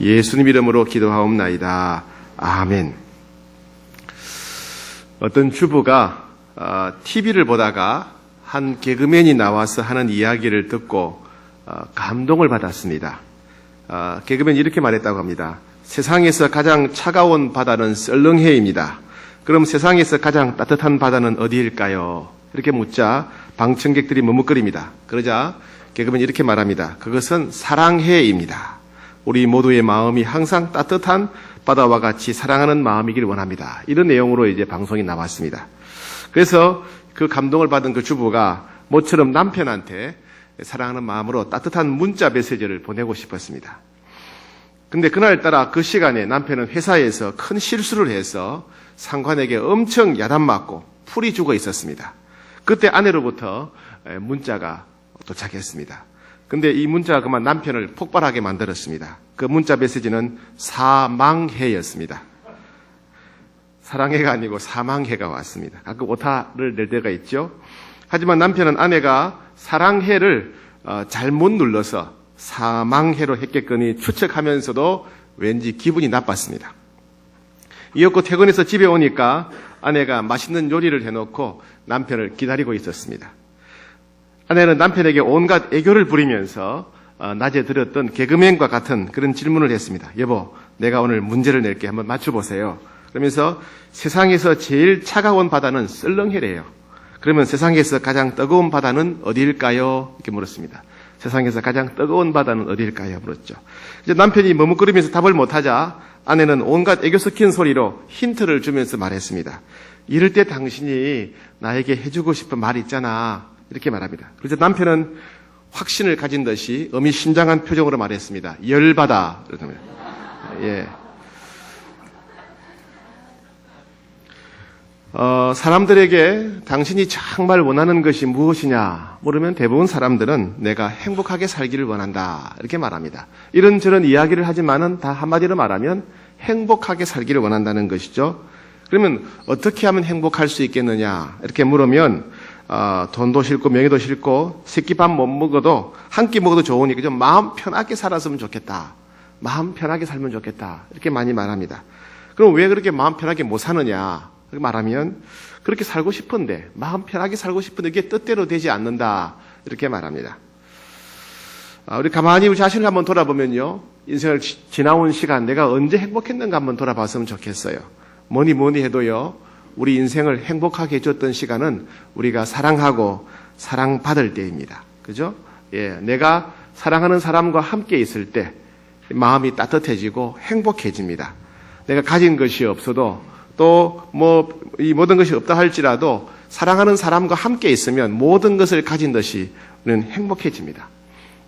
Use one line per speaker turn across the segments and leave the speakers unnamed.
예수님 이름으로 기도하옵나이다. 아멘. 어떤 주부가 TV를 보다가 한 개그맨이 나와서 하는 이야기를 듣고 감동을 받았습니다. 개그맨이 이렇게 말했다고 합니다. 세상에서 가장 차가운 바다는 썰렁해입니다. 그럼 세상에서 가장 따뜻한 바다는 어디일까요? 이렇게 묻자 방청객들이 머뭇거립니다. 그러자 개그맨이 이렇게 말합니다. 그것은 사랑해입니다. 우리 모두의 마음이 항상 따뜻한 바다와 같이 사랑하는 마음이길 원합니다. 이런 내용으로 이제 방송이 나왔습니다. 그래서 그 감동을 받은 그 주부가 모처럼 남편한테 사랑하는 마음으로 따뜻한 문자 메시지를 보내고 싶었습니다. 근데 그날따라 그 시간에 남편은 회사에서 큰 실수를 해서 상관에게 엄청 야단맞고 풀이 죽어 있었습니다. 그때 아내로부터 문자가 도착했습니다. 근데 이 문자가 그만 남편을 폭발하게 만들었습니다. 그 문자 메시지는 사망해였습니다. 사랑해가 아니고 사망해가 왔습니다. 가끔 오타를 낼 때가 있죠. 하지만 남편은 아내가 사랑해를 잘못 눌러서 사망해로 했겠거니 추측하면서도 왠지 기분이 나빴습니다. 이었고 퇴근해서 집에 오니까 아내가 맛있는 요리를 해놓고 남편을 기다리고 있었습니다. 아내는 남편에게 온갖 애교를 부리면서 낮에 들었던 개그맨과 같은 그런 질문을 했습니다. 여보, 내가 오늘 문제를 낼게. 한번 맞춰보세요. 그러면서 세상에서 제일 차가운 바다는 썰렁해래요. 그러면 세상에서 가장 뜨거운 바다는 어디일까요? 이렇게 물었습니다. 세상에서 가장 뜨거운 바다는 어디일까요? 물었죠. 이제 남편이 머뭇거리면서 답을 못하자 아내는 온갖 애교 섞인 소리로 힌트를 주면서 말했습니다. 이럴 때 당신이 나에게 해주고 싶은 말 있잖아. 이렇게 말합니다. 그래서 남편은 확신을 가진 듯이 의미심장한 표정으로 말했습니다. 열받아. 예. 사람들에게 당신이 정말 원하는 것이 무엇이냐 물으면 대부분 사람들은 내가 행복하게 살기를 원한다 이렇게 말합니다. 이런저런 이야기를 하지만은 다 한마디로 말하면 행복하게 살기를 원한다는 것이죠. 그러면 어떻게 하면 행복할 수 있겠느냐 이렇게 물으면 돈도 싫고 명예도 싫고 새끼밥 못 먹어도 한 끼 먹어도 좋으니까 좀 마음 편하게 살았으면 좋겠다. 마음 편하게 살면 좋겠다. 이렇게 많이 말합니다. 그럼 왜 그렇게 마음 편하게 못 사느냐? 그렇게 말하면 그렇게 살고 싶은데 마음 편하게 살고 싶은데 이게 뜻대로 되지 않는다. 이렇게 말합니다. 우리 가만히 우리 자신을 한번 돌아보면요. 인생을 지나온 시간 내가 언제 행복했는가 한번 돌아봤으면 좋겠어요. 뭐니 해도요. 우리 인생을 행복하게 해줬던 시간은 우리가 사랑하고 사랑받을 때입니다. 그죠? 예, 내가 사랑하는 사람과 함께 있을 때 마음이 따뜻해지고 행복해집니다. 내가 가진 것이 없어도 또 이 모든 것이 없다 할지라도 사랑하는 사람과 함께 있으면 모든 것을 가진 듯이 우리는 행복해집니다.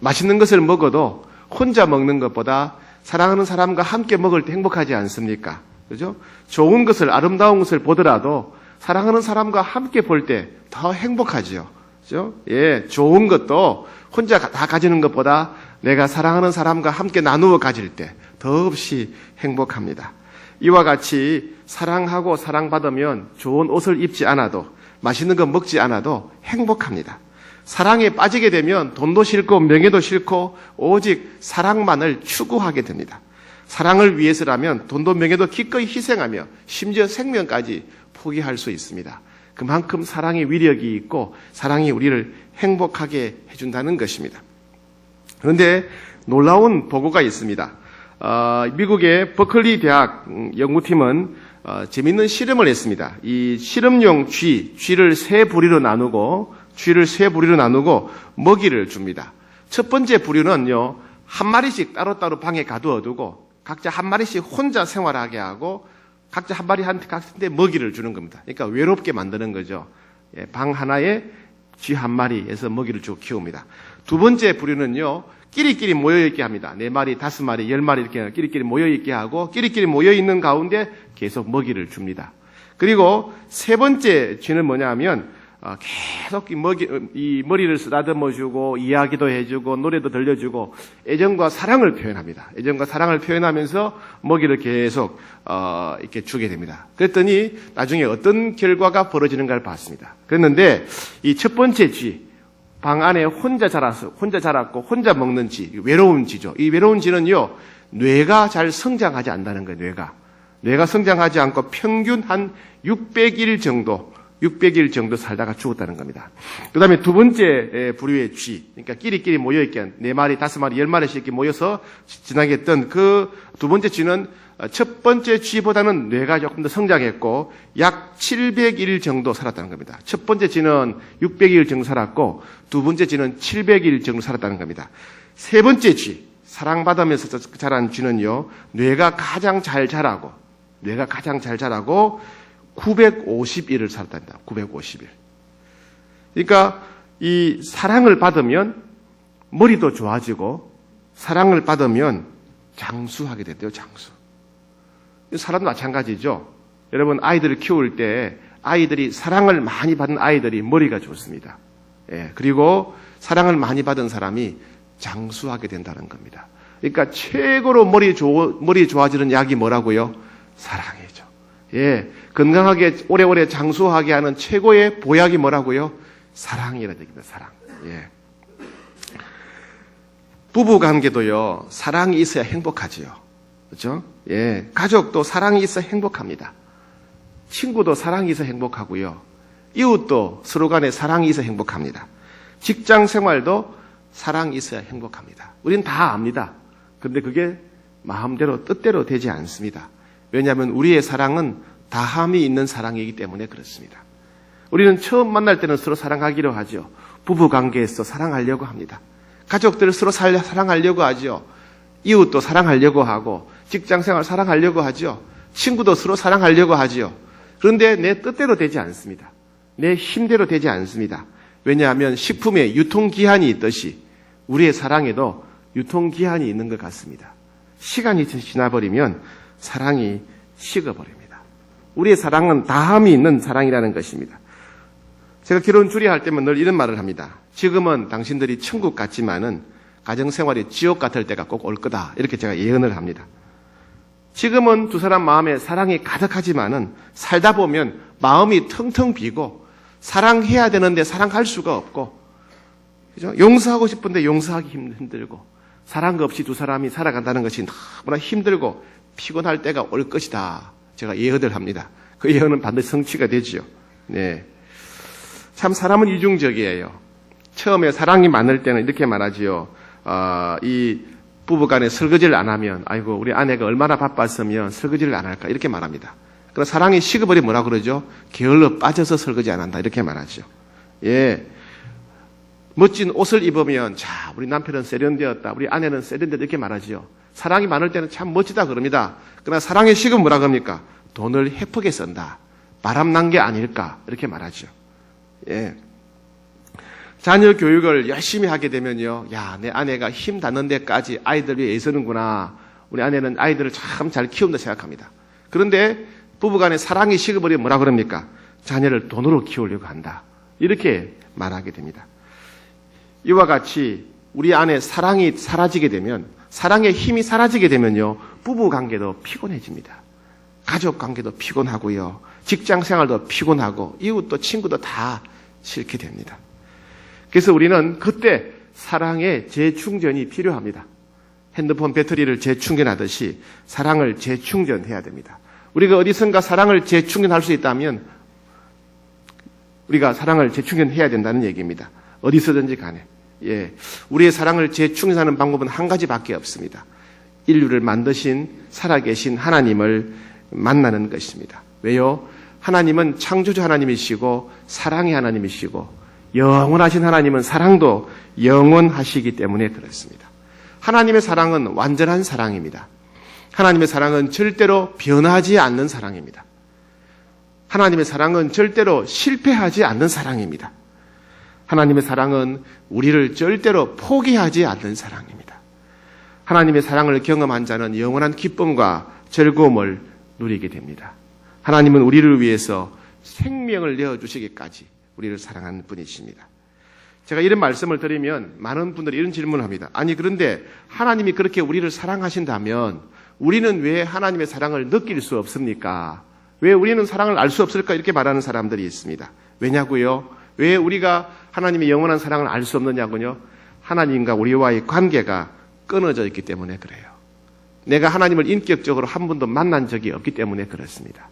맛있는 것을 먹어도 혼자 먹는 것보다 사랑하는 사람과 함께 먹을 때 행복하지 않습니까? 그죠? 좋은 것을, 아름다운 것을 보더라도 사랑하는 사람과 함께 볼 때 더 행복하죠. 그죠? 예, 좋은 것도 혼자 다 가지는 것보다 내가 사랑하는 사람과 함께 나누어 가질 때 더없이 행복합니다. 이와 같이 사랑하고 사랑받으면 좋은 옷을 입지 않아도 맛있는 거 먹지 않아도 행복합니다. 사랑에 빠지게 되면 돈도 싫고 명예도 싫고 오직 사랑만을 추구하게 됩니다. 사랑을 위해서라면 돈도 명예도 기꺼이 희생하며 심지어 생명까지 포기할 수 있습니다. 그만큼 사랑의 위력이 있고 사랑이 우리를 행복하게 해준다는 것입니다. 그런데 놀라운 보고가 있습니다. 미국의 버클리 대학 연구팀은 재미있는 실험을 했습니다. 이 실험용 쥐를 세 부류로 나누고 먹이를 줍니다. 첫 번째 부류는요, 한 마리씩 따로따로 방에 가두어두고 각자 한 마리씩 혼자 생활하게 하고 각자 한 마리한테 각자한테 먹이를 주는 겁니다. 그러니까 외롭게 만드는 거죠. 예, 방 하나에 쥐 한 마리에서 먹이를 주고 키웁니다. 두 번째 부류는요, 끼리끼리 모여있게 합니다. 4마리, 5마리, 10마리 이렇게 끼리끼리 모여있게 하고 끼리끼리 모여있는 가운데 계속 먹이를 줍니다. 그리고 세 번째 쥐는 뭐냐 하면 계속 이 머리를 쓰다듬어주고 이야기도 해주고 노래도 들려주고 애정과 사랑을 표현합니다. 애정과 사랑을 표현하면서 먹이를 계속 이렇게 주게 됩니다. 그랬더니 나중에 어떤 결과가 벌어지는가를 봤습니다. 그랬는데 이 첫 번째 쥐, 방 안에 혼자 자랐고 혼자 먹는 쥐, 외로운 쥐죠. 이 외로운 쥐는요, 뇌가 잘 성장하지 않는다는 거예요. 뇌가 성장하지 않고 평균 한 600일 정도 살다가 죽었다는 겁니다. 그 다음에 두 번째 부류의 쥐, 그러니까 끼리끼리 모여있게 4마리, 5마리, 10마리씩 이렇게 모여서 지나겠던 그 두 번째 쥐는 첫 번째 쥐보다는 뇌가 조금 더 성장했고 약 700일 정도 살았다는 겁니다. 첫 번째 쥐는 600일 정도 살았고 두 번째 쥐는 700일 정도 살았다는 겁니다. 세 번째 쥐, 사랑받으면서 자란 쥐는요, 뇌가 가장 잘 자라고 950일을 살았답니다. 950일. 그러니까 이 사랑을 받으면 머리도 좋아지고 사랑을 받으면 장수하게 된대요. 장수. 사람도 마찬가지죠. 여러분 아이들을 키울 때 아이들이 사랑을 많이 받은 아이들이 머리가 좋습니다. 예, 그리고 사랑을 많이 받은 사람이 장수하게 된다는 겁니다. 그러니까 최고로 머리 좋아지는 약이 뭐라고요? 사랑이죠. 예, 건강하게 오래오래 장수하게 하는 최고의 보약이 뭐라고요? 사랑이라는 얘기입니다. 사랑. 예. 부부 관계도요, 사랑이 있어야 행복하지요. 그렇죠? 예, 가족도 사랑이 있어 행복합니다. 친구도 사랑이 있어 행복하고요. 이웃도 서로 간에 사랑이 있어 행복합니다. 직장 생활도 사랑이 있어야 행복합니다. 우리는 다 압니다. 그런데 그게 마음대로 뜻대로 되지 않습니다. 왜냐하면 우리의 사랑은 다함이 있는 사랑이기 때문에 그렇습니다. 우리는 처음 만날 때는 서로 사랑하기로 하죠. 부부 관계에서 사랑하려고 합니다. 가족들을 서로 사랑하려고 하죠. 이웃도 사랑하려고 하고 직장생활 사랑하려고 하죠. 친구도 서로 사랑하려고 하죠. 그런데 내 뜻대로 되지 않습니다. 내 힘대로 되지 않습니다. 왜냐하면 식품에 유통기한이 있듯이 우리의 사랑에도 유통기한이 있는 것 같습니다. 시간이 지나버리면 사랑이 식어버립니다. 우리의 사랑은 다함이 있는 사랑이라는 것입니다. 제가 결혼 주례할 때면 늘 이런 말을 합니다. 지금은 당신들이 천국 같지만은 가정생활이 지옥 같을 때가 꼭 올 거다. 이렇게 제가 예언을 합니다. 지금은 두 사람 마음에 사랑이 가득하지만은 살다 보면 마음이 텅텅 비고 사랑해야 되는데 사랑할 수가 없고, 그죠? 용서하고 싶은데 용서하기 힘들고, 사랑 없이 두 사람이 살아간다는 것이 너무나 힘들고 피곤할 때가 올 것이다. 제가 예언을 합니다. 그 예언은 반드시 성취가 되지요. 네. 참 사람은 이중적이에요. 처음에 사랑이 많을 때는 이렇게 말하지요. 이 부부간에 설거지를 안 하면, 아이고 우리 아내가 얼마나 바빴으면 설거지를 안 할까 이렇게 말합니다. 그러나 사랑이 식어버리면 뭐라 그러죠? 게을러 빠져서 설거지 안 한다 이렇게 말하죠. 예, 멋진 옷을 입으면 자 우리 남편은 세련되었다, 우리 아내는 세련되었다 이렇게 말하죠. 사랑이 많을 때는 참 멋지다 그럽니다. 그러나 사랑이 식으면 뭐라 그럽니까? 돈을 헤프게 쓴다, 바람난 게 아닐까 이렇게 말하죠. 예. 자녀 교육을 열심히 하게 되면요, 야, 내 아내가 힘 닿는 데까지 아이들 위해 애쓰는구나. 우리 아내는 아이들을 참 잘 키운다 생각합니다. 그런데 부부간에 사랑이 식어버리면 뭐라 그럽니까? 자녀를 돈으로 키우려고 한다. 이렇게 말하게 됩니다. 이와 같이 우리 안에 사랑이 사라지게 되면, 사랑의 힘이 사라지게 되면요, 부부 관계도 피곤해집니다. 가족 관계도 피곤하고요, 직장 생활도 피곤하고, 이웃도 친구도 다 싫게 됩니다. 그래서 우리는 그때 사랑의 재충전이 필요합니다. 핸드폰 배터리를 재충전하듯이 사랑을 재충전해야 됩니다. 우리가 어디선가 사랑을 재충전할 수 있다면 우리가 사랑을 재충전해야 된다는 얘기입니다. 어디서든지 간에. 예, 우리의 사랑을 재충전하는 방법은 한 가지밖에 없습니다. 인류를 만드신 살아계신 하나님을 만나는 것입니다. 왜요? 하나님은 창조주 하나님이시고 사랑의 하나님이시고 영원하신 하나님은 사랑도 영원하시기 때문에 그렇습니다. 하나님의 사랑은 완전한 사랑입니다. 하나님의 사랑은 절대로 변하지 않는 사랑입니다. 하나님의 사랑은 절대로 실패하지 않는 사랑입니다. 하나님의 사랑은 우리를 절대로 포기하지 않는 사랑입니다. 하나님의 사랑을 경험한 자는 영원한 기쁨과 즐거움을 누리게 됩니다. 하나님은 우리를 위해서 생명을 내어주시기까지 우리를 사랑하는 분이십니다. 제가 이런 말씀을 드리면 많은 분들이 이런 질문을 합니다. 아니 그런데 하나님이 그렇게 우리를 사랑하신다면 우리는 왜 하나님의 사랑을 느낄 수 없습니까? 왜 우리는 사랑을 알 수 없을까? 이렇게 말하는 사람들이 있습니다. 왜냐고요? 왜 우리가 하나님의 영원한 사랑을 알 수 없느냐고요? 하나님과 우리와의 관계가 끊어져 있기 때문에 그래요. 내가 하나님을 인격적으로 한 번도 만난 적이 없기 때문에 그렇습니다.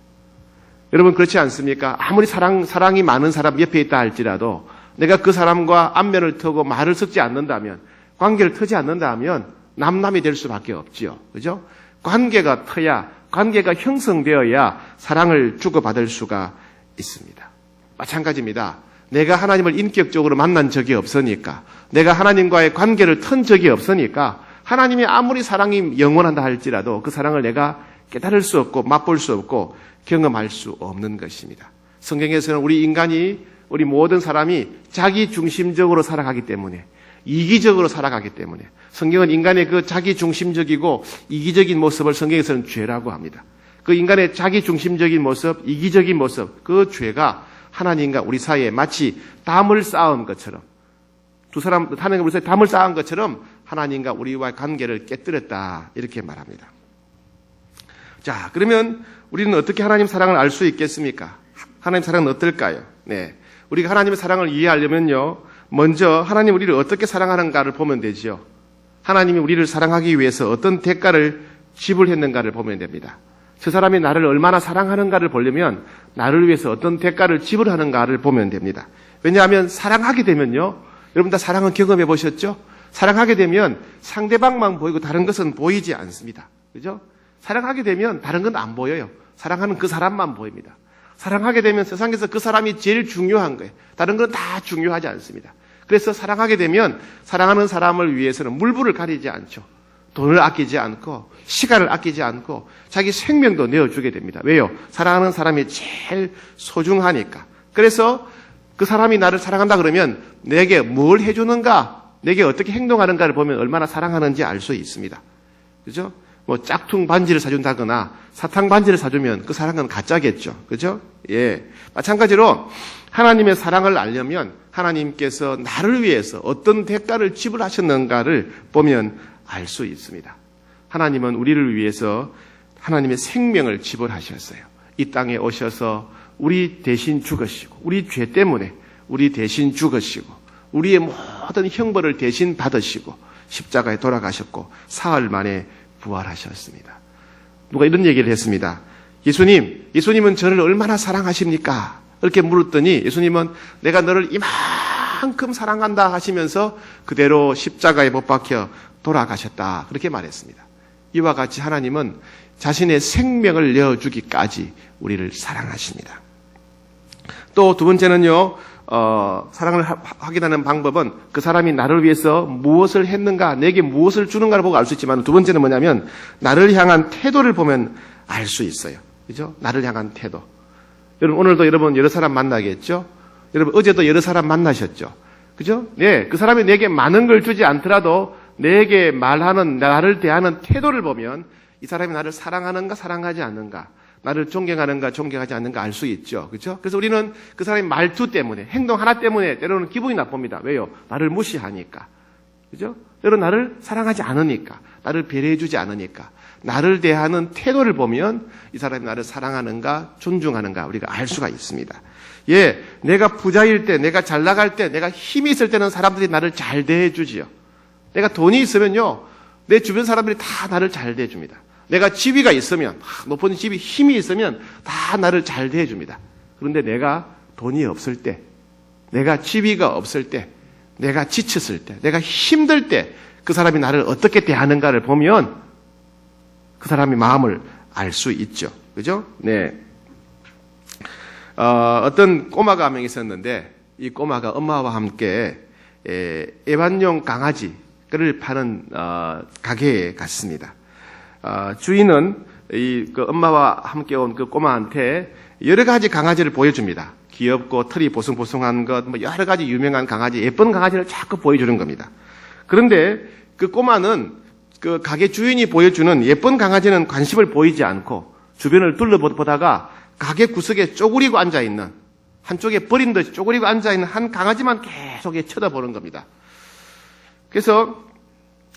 여러분 그렇지 않습니까? 아무리 사랑이 많은 사람 옆에 있다 할지라도 내가 그 사람과 안면을 트고 말을 섞지 않는다면, 관계를 트지 않는다면 남남이 될 수밖에 없지요. 그죠? 관계가 터야, 관계가 형성되어야 사랑을 주고받을 수가 있습니다. 마찬가지입니다. 내가 하나님을 인격적으로 만난 적이 없으니까, 내가 하나님과의 관계를 튼 적이 없으니까 하나님이 아무리 사랑이 영원한다 할지라도 그 사랑을 내가 깨달을 수 없고 맛볼 수 없고 경험할 수 없는 것입니다. 성경에서는 우리 모든 사람이 자기 중심적으로 살아가기 때문에, 이기적으로 살아가기 때문에, 성경은 인간의 그 자기 중심적이고 이기적인 모습을 성경에서는 죄라고 합니다. 그 인간의 자기 중심적인 모습, 이기적인 모습, 그 죄가 하나님과 우리 사이에 마치 담을 쌓은 것처럼, 하나님과 우리 사이에 담을 쌓은 것처럼 하나님과 우리와의 관계를 깨뜨렸다, 이렇게 말합니다. 자, 그러면 우리는 어떻게 하나님 사랑을 알 수 있겠습니까? 하나님 사랑은 어떨까요? 네. 우리가 하나님의 사랑을 이해하려면요, 먼저 하나님 우리를 어떻게 사랑하는가를 보면 되지요. 하나님이 우리를 사랑하기 위해서 어떤 대가를 지불했는가를 보면 됩니다. 저 사람이 나를 얼마나 사랑하는가를 보려면 나를 위해서 어떤 대가를 지불하는가를 보면 됩니다. 왜냐하면 사랑하게 되면요, 여러분 다 사랑은 경험해 보셨죠? 사랑하게 되면 상대방만 보이고 다른 것은 보이지 않습니다. 그죠? 사랑하게 되면 다른 건 안 보여요. 사랑하는 그 사람만 보입니다. 사랑하게 되면 세상에서 그 사람이 제일 중요한 거예요. 다른 건 다 중요하지 않습니다. 그래서 사랑하게 되면 사랑하는 사람을 위해서는 물불을 가리지 않죠. 돈을 아끼지 않고 시간을 아끼지 않고 자기 생명도 내어주게 됩니다. 왜요? 사랑하는 사람이 제일 소중하니까. 그래서 그 사람이 나를 사랑한다 그러면 내게 뭘 해주는가, 내게 어떻게 행동하는가를 보면 얼마나 사랑하는지 알 수 있습니다. 그죠? 짝퉁 반지를 사준다거나 사탕 반지를 사주면 그 사랑은 가짜겠죠. 그죠? 예. 마찬가지로 하나님의 사랑을 알려면 하나님께서 나를 위해서 어떤 대가를 지불하셨는가를 보면 알 수 있습니다. 하나님은 우리를 위해서 하나님의 생명을 지불하셨어요. 이 땅에 오셔서 우리 대신 죽으시고, 우리 죄 때문에 우리 대신 죽으시고, 우리의 모든 형벌을 대신 받으시고 십자가에 돌아가셨고 사흘 만에 부활하셨습니다. 누가 이런 얘기를 했습니다. 예수님은 저를 얼마나 사랑하십니까? 이렇게 물었더니 예수님은 내가 너를 이만큼 사랑한다 하시면서 그대로 십자가에 못 박혀 돌아가셨다, 그렇게 말했습니다. 이와 같이 하나님은 자신의 생명을 내어주기까지 우리를 사랑하십니다. 또 두 번째는요, 사랑을 확인하는 방법은 그 사람이 나를 위해서 무엇을 했는가, 내게 무엇을 주는가를 보고 알 수 있지만, 두 번째는 뭐냐면 나를 향한 태도를 보면 알 수 있어요. 그죠? 나를 향한 태도. 여러분 오늘도 여러분 여러 사람 만나겠죠? 여러분 어제도 여러 사람 만나셨죠? 그죠? 네, 그 사람이 내게 많은 걸 주지 않더라도 내게 말하는, 나를 대하는 태도를 보면 이 사람이 나를 사랑하는가 사랑하지 않는가, 나를 존경하는가 존경하지 않는가 알 수 있죠. 그렇죠? 그래서 우리는 그 사람의 말투 때문에, 행동 하나 때문에 때로는 기분이 나쁩니다. 왜요? 나를 무시하니까. 그죠? 때로 나를 사랑하지 않으니까, 나를 배려해주지 않으니까. 나를 대하는 태도를 보면 이 사람이 나를 사랑하는가 존중하는가 우리가 알 수가 있습니다. 예, 내가 부자일 때, 내가 잘 나갈 때, 내가 힘이 있을 때는 사람들이 나를 잘 대해주지요. 내가 돈이 있으면요, 내 주변 사람들이 다 나를 잘 대해줍니다. 내가 지위가 있으면, 높은 지위, 힘이 있으면 다 나를 잘 대해줍니다. 그런데 내가 돈이 없을 때, 내가 지위가 없을 때, 내가 지쳤을 때, 내가 힘들 때 그 사람이 나를 어떻게 대하는가를 보면 그 사람의 마음을 알 수 있죠. 그죠? 네. 어떤 꼬마가 한 명 있었는데 이 꼬마가 엄마와 함께 애완용 강아지를 파는 가게에 갔습니다. 주인은 그 엄마와 함께 온 그 꼬마한테 여러 가지 강아지를 보여줍니다. 귀엽고 털이 보송보송한 것, 여러 가지 유명한 강아지, 예쁜 강아지를 자꾸 보여주는 겁니다. 그런데 그 꼬마는 그 가게 주인이 보여주는 예쁜 강아지는 관심을 보이지 않고 주변을 둘러보다가 가게 구석에 쪼그리고 앉아있는, 한쪽에 버린 듯이 쪼그리고 앉아있는 한 강아지만 계속 쳐다보는 겁니다. 그래서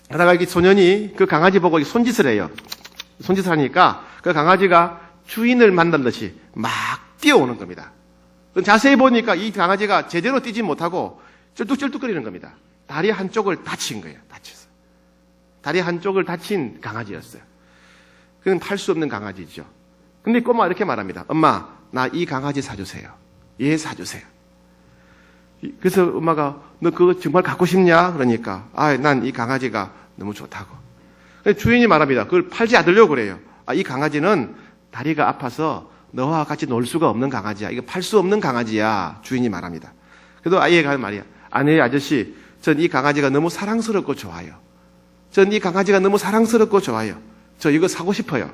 하다가 이 소년이 그 강아지 보고 손짓을 해요. 손짓을 하니까 그 강아지가 주인을 만난 듯이 막 뛰어오는 겁니다. 자세히 보니까 이 강아지가 제대로 뛰지 못하고 쩔뚝쩔뚝거리는 겁니다. 다리 한쪽을 다친 거예요. 다쳤어요. 다리 한쪽을 다친 강아지였어요. 그건 팔 수 없는 강아지죠. 근데 꼬마가 이렇게 말합니다. 엄마, 나 이 강아지 사주세요. 얘 사주세요. 그래서 엄마가 너 그거 정말 갖고 싶냐? 그러니까 난 이 강아지가 너무 좋다고. 주인이 말합니다. 그걸 팔지 않으려고 그래요. 이 강아지는 다리가 아파서 너와 같이 놀 수가 없는 강아지야. 이거 팔 수 없는 강아지야. 주인이 말합니다. 그래도 아이가 하는 말이야. 아니 아저씨, 전 이 강아지가 너무 사랑스럽고 좋아요. 전 이 강아지가 너무 사랑스럽고 좋아요. 저 이거 사고 싶어요.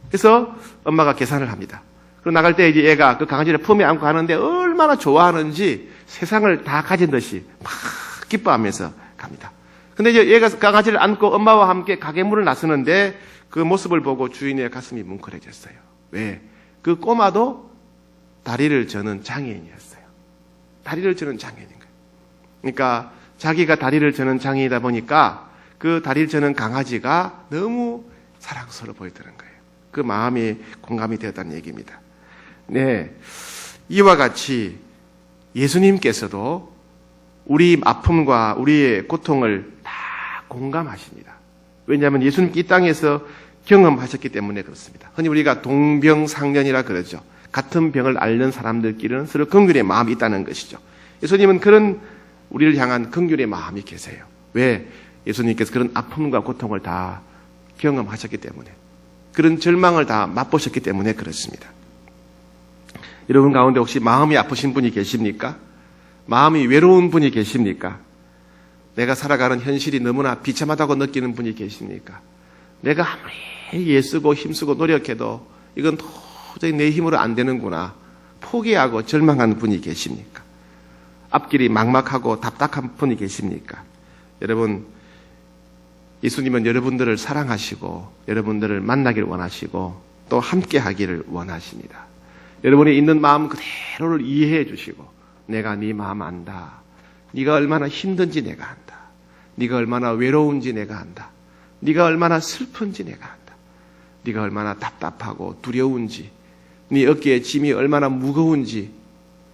그래서 엄마가 계산을 합니다. 그리고 나갈 때 이제 얘가 그 강아지를 품에 안고 가는데 얼마나 좋아하는지 세상을 다 가진 듯이 막 기뻐하면서 갑니다. 근데 이제 얘가 강아지를 안고 엄마와 함께 가게 문을 나서는데 그 모습을 보고 주인의 가슴이 뭉클해졌어요. 왜? 그 꼬마도 다리를 저는 장애인이었어요. 다리를 저는 장애인인 거예요. 그러니까 자기가 다리를 저는 장애이다 보니까 그 다리를 저는 강아지가 너무 사랑스러워 보이더는 거예요. 그 마음이 공감이 되었다는 얘기입니다. 네, 이와 같이 예수님께서도 우리 아픔과 우리의 고통을 다 공감하십니다. 왜냐하면 예수님 이 땅에서 경험하셨기 때문에 그렇습니다. 흔히 우리가 동병상련이라 그러죠. 같은 병을 앓는 사람들끼리는 서로 긍휼의 마음이 있다는 것이죠. 예수님은 그런 우리를 향한 긍휼의 마음이 계세요. 왜? 예수님께서 그런 아픔과 고통을 다 경험하셨기 때문에, 그런 절망을 다 맛보셨기 때문에 그렇습니다. 여러분 가운데 혹시 마음이 아프신 분이 계십니까? 마음이 외로운 분이 계십니까? 내가 살아가는 현실이 너무나 비참하다고 느끼는 분이 계십니까? 내가 아무리 애쓰고 힘쓰고 노력해도 이건 도저히 내 힘으로 안 되는구나 포기하고 절망하는 분이 계십니까? 앞길이 막막하고 답답한 분이 계십니까? 여러분, 예수님은 여러분들을 사랑하시고 여러분들을 만나길 원하시고 또 함께 하기를 원하십니다. 여러분이 있는 마음 그대로를 이해해 주시고, 내가 네 마음 안다. 네가 얼마나 힘든지 내가 안다. 네가 얼마나 외로운지 내가 안다. 네가 얼마나 슬픈지 내가 안다. 네가 얼마나 답답하고 두려운지, 네 어깨에 짐이 얼마나 무거운지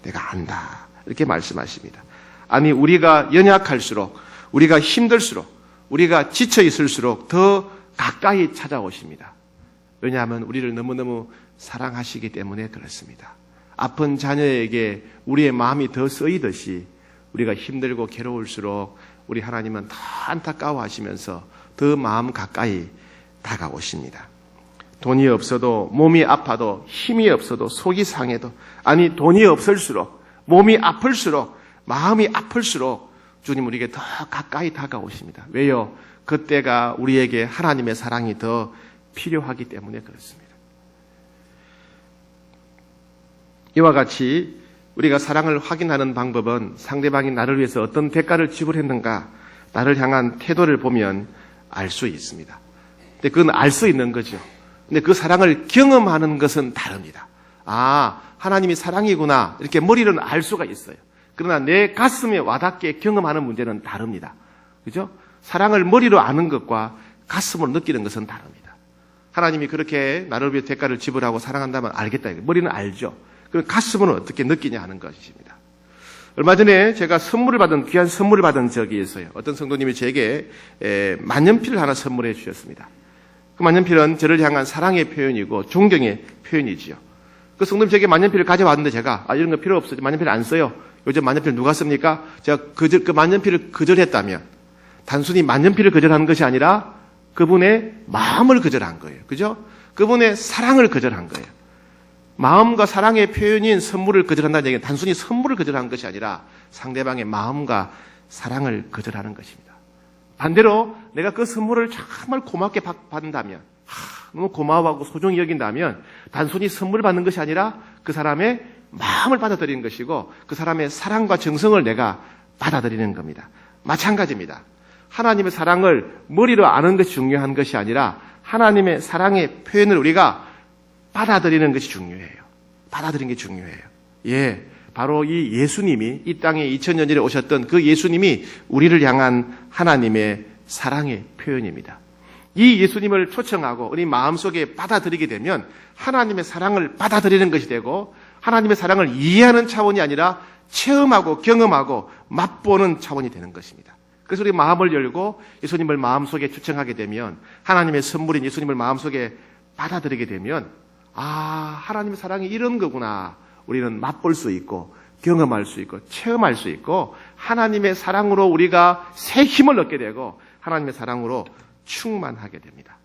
내가 안다. 이렇게 말씀하십니다. 아니, 우리가 연약할수록, 우리가 힘들수록, 우리가 지쳐 있을수록 더 가까이 찾아오십니다. 왜냐하면 우리를 너무너무 사랑하시기 때문에 그렇습니다. 아픈 자녀에게 우리의 마음이 더 쓰이듯이 우리가 힘들고 괴로울수록 우리 하나님은 더 안타까워하시면서 더 마음 가까이 다가오십니다. 돈이 없어도, 몸이 아파도, 힘이 없어도, 속이 상해도, 아니 돈이 없을수록, 몸이 아플수록, 마음이 아플수록 주님 우리에게 더 가까이 다가오십니다. 왜요? 그때가 우리에게 하나님의 사랑이 더 필요하기 때문에 그렇습니다. 이와 같이 우리가 사랑을 확인하는 방법은 상대방이 나를 위해서 어떤 대가를 지불했는가, 나를 향한 태도를 보면 알 수 있습니다. 근데 그건 알 수 있는 거죠. 근데 그 사랑을 경험하는 것은 다릅니다. 하나님이 사랑이구나 이렇게 머리로는 알 수가 있어요. 그러나 내 가슴에 와닿게 경험하는 문제는 다릅니다. 그죠? 사랑을 머리로 아는 것과 가슴으로 느끼는 것은 다릅니다. 하나님이 그렇게 나를 위해 대가를 지불하고 사랑한다면 알겠다. 머리는 알죠. 그럼 가슴은 어떻게 느끼냐 하는 것입니다. 얼마 전에 제가 귀한 선물을 받은 적이 있어요. 어떤 성도님이 제게 만년필을 하나 선물해 주셨습니다. 그 만년필은 저를 향한 사랑의 표현이고 존경의 표현이지요. 그 성도님이 제게 만년필을 가져왔는데 제가 이런 거 필요 없어요. 만년필 안 써요. 요즘 만년필 누가 씁니까? 제가 그 만년필을 거절했다면 단순히 만년필을 거절하는 것이 아니라 그분의 마음을 거절한 거예요. 그죠? 그분의 사랑을 거절한 거예요. 마음과 사랑의 표현인 선물을 거절한다는 얘기는 단순히 선물을 거절한 것이 아니라 상대방의 마음과 사랑을 거절하는 것입니다. 반대로 내가 그 선물을 정말 고맙게 받는다면, 너무 고마워하고 소중히 여긴다면 단순히 선물을 받는 것이 아니라 그 사람의 마음을 받아들이는 것이고 그 사람의 사랑과 정성을 내가 받아들이는 겁니다. 마찬가지입니다. 하나님의 사랑을 머리로 아는 것이 중요한 것이 아니라 하나님의 사랑의 표현을 우리가 받아들이는 것이 중요해요. 받아들이는 게 중요해요. 예, 바로 이 예수님이 이 땅에 2000년 전에 오셨던 그 예수님이 우리를 향한 하나님의 사랑의 표현입니다. 이 예수님을 초청하고 우리 마음속에 받아들이게 되면 하나님의 사랑을 받아들이는 것이 되고 하나님의 사랑을 이해하는 차원이 아니라 체험하고 경험하고 맛보는 차원이 되는 것입니다. 그래서 우리 마음을 열고 예수님을 마음속에 초청하게 되면, 하나님의 선물인 예수님을 마음속에 받아들이게 되면, 하나님의 사랑이 이런 거구나. 우리는 맛볼 수 있고 경험할 수 있고 체험할 수 있고, 하나님의 사랑으로 우리가 새 힘을 얻게 되고 하나님의 사랑으로 충만하게 됩니다.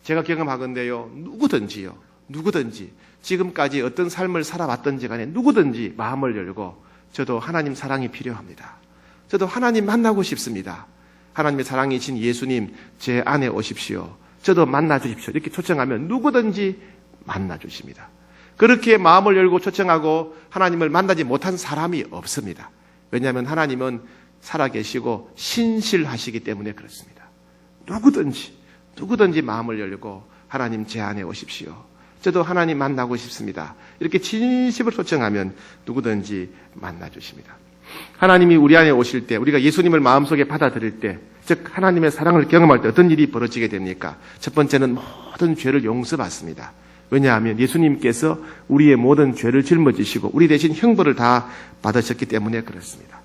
제가 경험하건대요, 누구든지 지금까지 어떤 삶을 살아왔던지 간에 누구든지 마음을 열고, 저도 하나님 사랑이 필요합니다. 저도 하나님 만나고 싶습니다. 하나님의 사랑이신 예수님 제 안에 오십시오. 저도 만나 주십시오. 이렇게 초청하면 누구든지 만나 주십니다. 그렇게 마음을 열고 초청하고 하나님을 만나지 못한 사람이 없습니다. 왜냐하면 하나님은 살아계시고 신실하시기 때문에 그렇습니다. 누구든지 마음을 열고 하나님 제 안에 오십시오. 저도 하나님 만나고 싶습니다. 이렇게 진심으로 초청하면 누구든지 만나 주십니다. 하나님이 우리 안에 오실 때, 우리가 예수님을 마음속에 받아들일 때, 즉 하나님의 사랑을 경험할 때 어떤 일이 벌어지게 됩니까? 첫 번째는 모든 죄를 용서받습니다. 왜냐하면 예수님께서 우리의 모든 죄를 짊어지시고 우리 대신 형벌을 다 받으셨기 때문에 그렇습니다.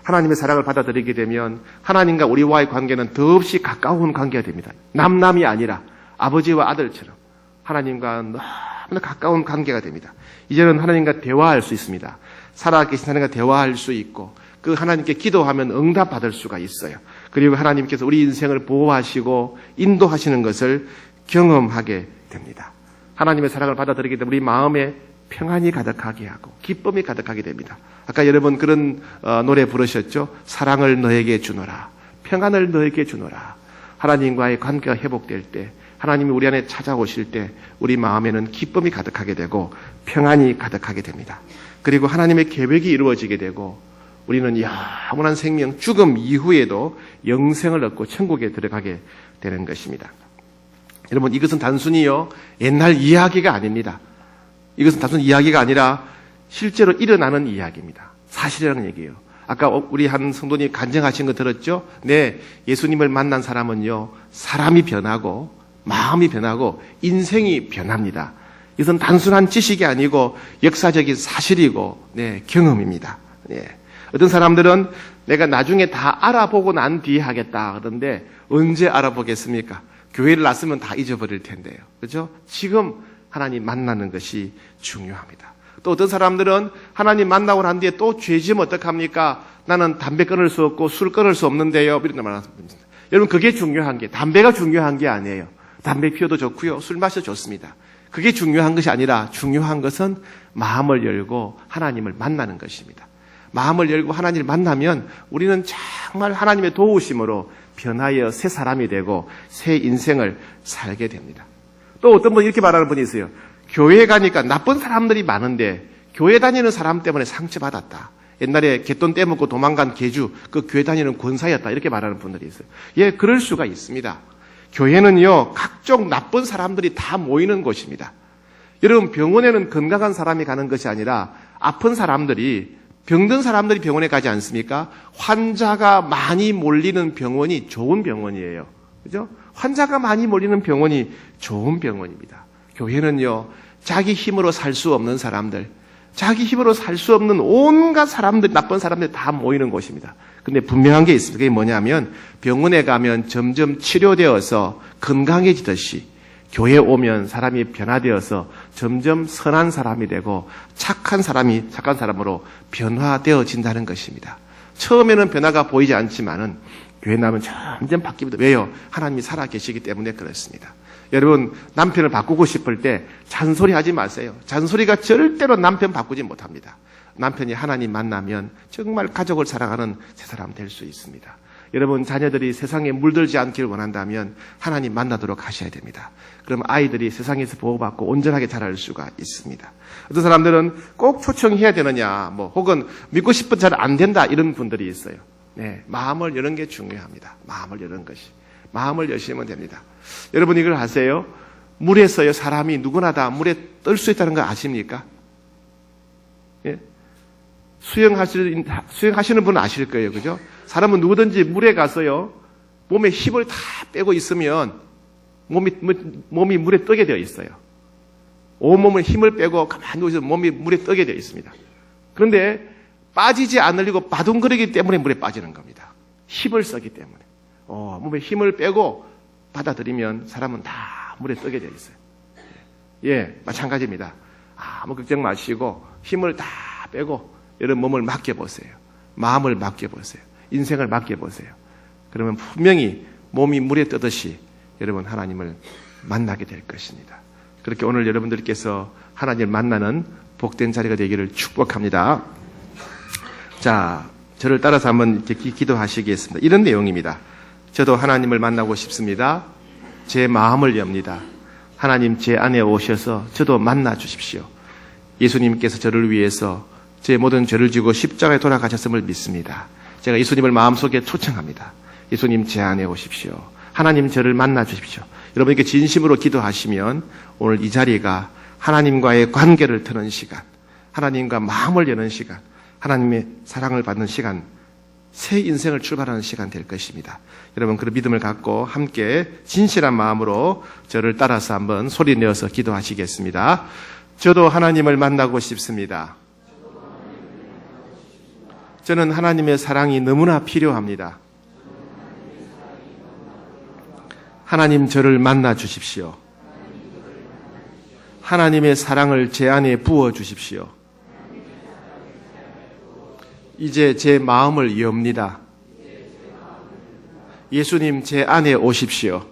하나님의 사랑을 받아들이게 되면 하나님과 우리와의 관계는 더없이 가까운 관계가 됩니다. 남남이 아니라 아버지와 아들처럼 하나님과 너무나 가까운 관계가 됩니다. 이제는 하나님과 대화할 수 있습니다. 살아계신 하나님과 대화할 수 있고, 그 하나님께 기도하면 응답받을 수가 있어요. 그리고 하나님께서 우리 인생을 보호하시고 인도하시는 것을 경험하게 됩니다. 하나님의 사랑을 받아들이게 되면 우리 마음에 평안이 가득하게 하고 기쁨이 가득하게 됩니다. 아까 여러분 그런 노래 부르셨죠? 사랑을 너에게 주노라, 평안을 너에게 주노라. 하나님과의 관계가 회복될 때, 하나님이 우리 안에 찾아오실 때 우리 마음에는 기쁨이 가득하게 되고 평안이 가득하게 됩니다. 그리고 하나님의 계획이 이루어지게 되고 우리는 영원한 생명, 죽음 이후에도 영생을 얻고 천국에 들어가게 되는 것입니다. 여러분, 이것은 단순히요 옛날 이야기가 아닙니다. 이것은 단순 이야기가 아니라 실제로 일어나는 이야기입니다. 사실이라는 얘기예요. 아까 우리 한 성도님 간증하신 거 들었죠? 네, 예수님을 만난 사람은요 사람이 변하고 마음이 변하고 인생이 변합니다. 이것은 단순한 지식이 아니고 역사적인 사실이고 경험입니다. 어떤 사람들은 내가 나중에 다 알아보고 난 뒤에 하겠다 그러는데, 언제 알아보겠습니까? 교회를 났으면 다 잊어버릴 텐데요. 그렇죠? 지금 하나님 만나는 것이 중요합니다. 또 어떤 사람들은 하나님 만나고 난 뒤에 또 죄지면 어떡합니까? 나는 담배 끊을 수 없고 술 끊을 수 없는데요. 이런 말 하십니다. 여러분, 그게 중요한 게, 담배가 중요한 게 아니에요. 담배 피워도 좋고요, 술 마셔도 좋습니다. 그게 중요한 것이 아니라 중요한 것은 마음을 열고 하나님을 만나는 것입니다. 마음을 열고 하나님을 만나면 우리는 정말 하나님의 도우심으로 변하여 새 사람이 되고 새 인생을 살게 됩니다. 또 어떤 분이 이렇게 말하는 분이 있어요. 교회에 가니까 나쁜 사람들이 많은데 교회 다니는 사람 때문에 상처받았다. 옛날에 갯돈 떼먹고 도망간 개주, 그 교회 다니는 권사였다. 이렇게 말하는 분들이 있어요. 그럴 수가 있습니다. 교회는요 각종 나쁜 사람들이 다 모이는 곳입니다. 여러분, 병원에는 건강한 사람이 가는 것이 아니라 아픈 사람들이, 병든 사람들이 병원에 가지 않습니까? 환자가 많이 몰리는 병원이 좋은 병원이에요. 그죠? 환자가 많이 몰리는 병원이 좋은 병원입니다. 교회는요 자기 힘으로 살 수 없는 사람들, 자기 힘으로 살 수 없는 온갖 사람들, 나쁜 사람들 다 모이는 곳입니다. 근데 분명한 게 있습니다. 그게 뭐냐면, 병원에 가면 점점 치료되어서 건강해지듯이 교회에 오면 사람이 변화되어서 점점 선한 사람이 되고 착한 사람으로 변화되어진다는 것입니다. 처음에는 변화가 보이지 않지만은 교회 나면 점점 바뀝니다. 왜요? 하나님이 살아계시기 때문에 그렇습니다. 여러분, 남편을 바꾸고 싶을 때 잔소리하지 마세요. 잔소리가 절대로 남편 바꾸지 못합니다. 남편이 하나님 만나면 정말 가족을 사랑하는 새 사람 될 수 있습니다. 여러분, 자녀들이 세상에 물들지 않기를 원한다면 하나님 만나도록 하셔야 됩니다. 그럼 아이들이 세상에서 보호받고 온전하게 자랄 수가 있습니다. 어떤 사람들은 꼭 초청해야 되느냐, 혹은 믿고 싶은 잘 안 된다, 이런 분들이 있어요. 마음을 여는 게 중요합니다. 마음을 여는 것이. 마음을 여시면 됩니다. 여러분, 이걸 아세요? 물에서요 사람이 누구나 다 물에 뜰 수 있다는 거 아십니까? 수영하시는 분은 아실 거예요. 그죠? 사람은 누구든지 물에 가서요 몸에 힘을 다 빼고 있으면 몸이 물에 뜨게 되어 있어요. 온몸을 힘을 빼고 가만히 누워 있으면 몸이 물에 뜨게 되어 있습니다. 그런데 빠지지 않으려고 바둥거리기 때문에 물에 빠지는 겁니다. 힘을 쓰기 때문에. 몸에 힘을 빼고 받아들이면 사람은 다 물에 뜨게 되어 있어요. 예, 마찬가지입니다. 아무 걱정 마시고 힘을 다 빼고 여러분 몸을 맡겨보세요. 마음을 맡겨보세요. 인생을 맡겨보세요. 그러면 분명히 몸이 물에 뜨듯이 여러분 하나님을 만나게 될 것입니다. 그렇게 오늘 여러분들께서 하나님을 만나는 복된 자리가 되기를 축복합니다. 자, 저를 따라서 한번 이렇게 기도하시겠습니다. 이런 내용입니다. 저도 하나님을 만나고 싶습니다. 제 마음을 엽니다. 하나님 제 안에 오셔서 저도 만나 주십시오. 예수님께서 저를 위해서 제 모든 죄를 지고 십자가에 돌아가셨음을 믿습니다. 제가 예수님을 마음속에 초청합니다. 예수님 제 안에 오십시오. 하나님 저를 만나 주십시오. 여러분께 진심으로 기도하시면 오늘 이 자리가 하나님과의 관계를 트는 시간, 하나님과 마음을 여는 시간, 하나님의 사랑을 받는 시간, 새 인생을 출발하는 시간 될 것입니다. 여러분 그런 믿음을 갖고 함께 진실한 마음으로 저를 따라서 한번 소리 내어서 기도하시겠습니다. 저도 하나님을 만나고 싶습니다. 저는 하나님의 사랑이 너무나 필요합니다. 하나님 저를 만나 주십시오. 하나님의 사랑을 제 안에 부어 주십시오. 이제 제 마음을 엽니다. 예수님 제 안에 오십시오.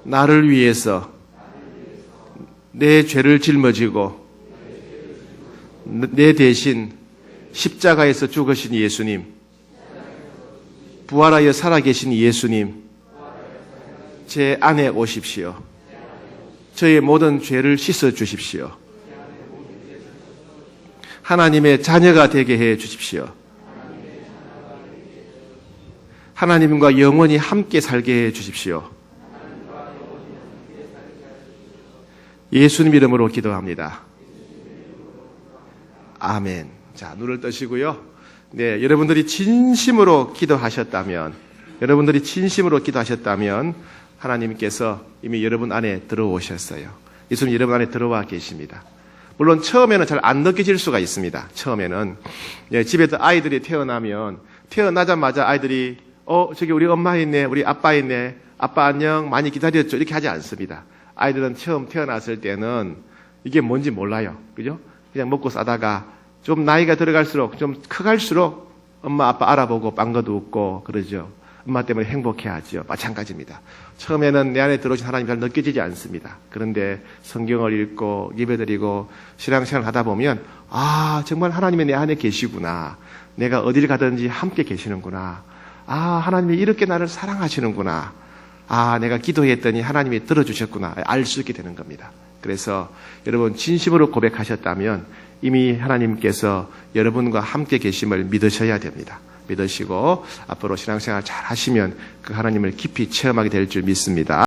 나를 위해서 내 죄를 짊어지고 내 대신 십자가에서 죽으신 예수님, 부활하여 살아계신 예수님, 제 안에 오십시오. 저의 모든 죄를 씻어 주십시오. 하나님의 자녀가 되게 해 주십시오. 하나님과 영원히 함께 살게 해 주십시오. 예수님 이름으로 기도합니다. 아멘. 자, 눈을 뜨시고요. 네, 여러분들이 진심으로 기도하셨다면 하나님께서 이미 여러분 안에 들어오셨어요. 예수님 여러분 안에 들어와 계십니다. 물론 처음에는 잘 안 느껴질 수가 있습니다. 처음에는 집에서 아이들이 태어나면 태어나자마자 아이들이 저기 우리 엄마 있네, 우리 아빠 있네, 아빠 안녕, 많이 기다렸죠, 이렇게 하지 않습니다. 아이들은 처음 태어났을 때는 이게 뭔지 몰라요. 그죠? 그냥 먹고 싸다가 좀 나이가 들어갈수록 좀 커갈수록 엄마 아빠 알아보고 빵거도 웃고 그러죠. 엄마 때문에 행복해하죠. 마찬가지입니다. 처음에는 내 안에 들어오신 하나님 잘 느껴지지 않습니다. 그런데 성경을 읽고 예배드리고 신앙생활을 하다 보면 정말 하나님이 내 안에 계시구나. 내가 어딜 가든지 함께 계시는구나. 하나님이 이렇게 나를 사랑하시는구나. 내가 기도했더니 하나님이 들어주셨구나. 알 수 있게 되는 겁니다. 그래서 여러분 진심으로 고백하셨다면 이미 하나님께서 여러분과 함께 계심을 믿으셔야 됩니다. 믿으시고 앞으로 신앙생활 잘 하시면 그 하나님을 깊이 체험하게 될 줄 믿습니다.